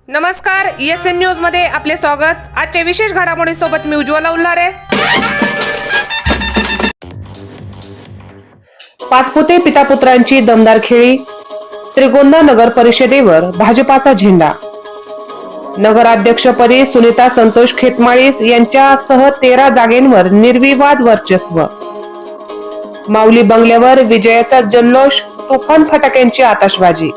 नमस्कार, ESN news मध्ये आपले स्वागत। आजच्या विशेष घडामोडी सोबत मी उज्ज्वला उल्हारे। पाचपुते पिता पुत्रांची दमदार खेळी, श्रीगोंदा नगर परिषदेवर भाजपाचा झेंडा। नगराध्यक्षपदी सुनीता संतोष खेतमाळीस यांच्यासह 13 जागेंवर निर्विवाद वर्चस्व। माऊली बंगल्यावर विजयाचा जल्लोष, तुफान फटाक्यांची आतषबाजी।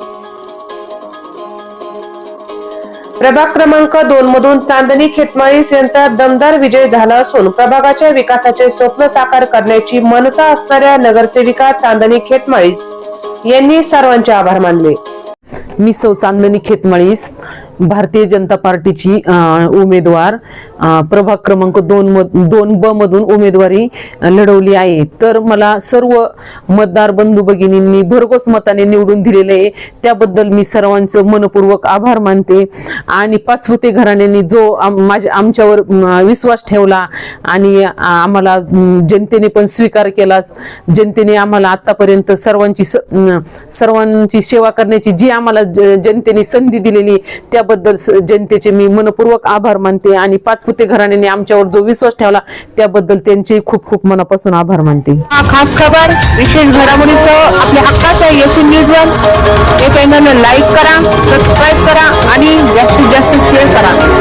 प्रभाग क्रमांक 2 मधून चांदणी खेतमाळीस यांचा दमदार विजय झाला असून प्रभागाच्या विकासाचे स्वप्न साकार करण्याची मनसा असणाऱ्या नगरसेविका चांदणी खेतमाळीस यांनी सर्वांचे आभार मानले। मी सौ चांदणी खेतमाळीस, भारतीय जनता पार्टीची उमेदवार, प्रभाग क्रमांक 2 ब मधून उमेदवारी लढवली आहे। तर मला सर्व मतदार बंधू भगिनींनी भरघोस मताने निवडून दिलेले आहे, त्याबद्दल मी सर्वांचं मनपूर्वक आभार मानते। आणि पाचपुते घराण्याने जो आमच्यावर विश्वास ठेवला आणि आम्हाला जनतेने पण स्वीकार केला, जनतेने आम्हाला आतापर्यंत सर्वांची सेवा करण्याची जी आम्हाला जनतेने संधी दिलेली त्याबद्दल जनतेचे मी मनपूर्वक आभार मानते। आणि पाचपुते घराण्याने आमच्यावर जो विश्वास ठेवला त्याबद्दल त्यांचे खूप खूप मनापासून आभार मानते। खास खबर विशेष घडामोडीचं आपल्या हक्काचं ESN न्यूज हे चॅनल लाईक करा, सबस्क्राईब करा आणि जास्तीत जास्त शेअर करा।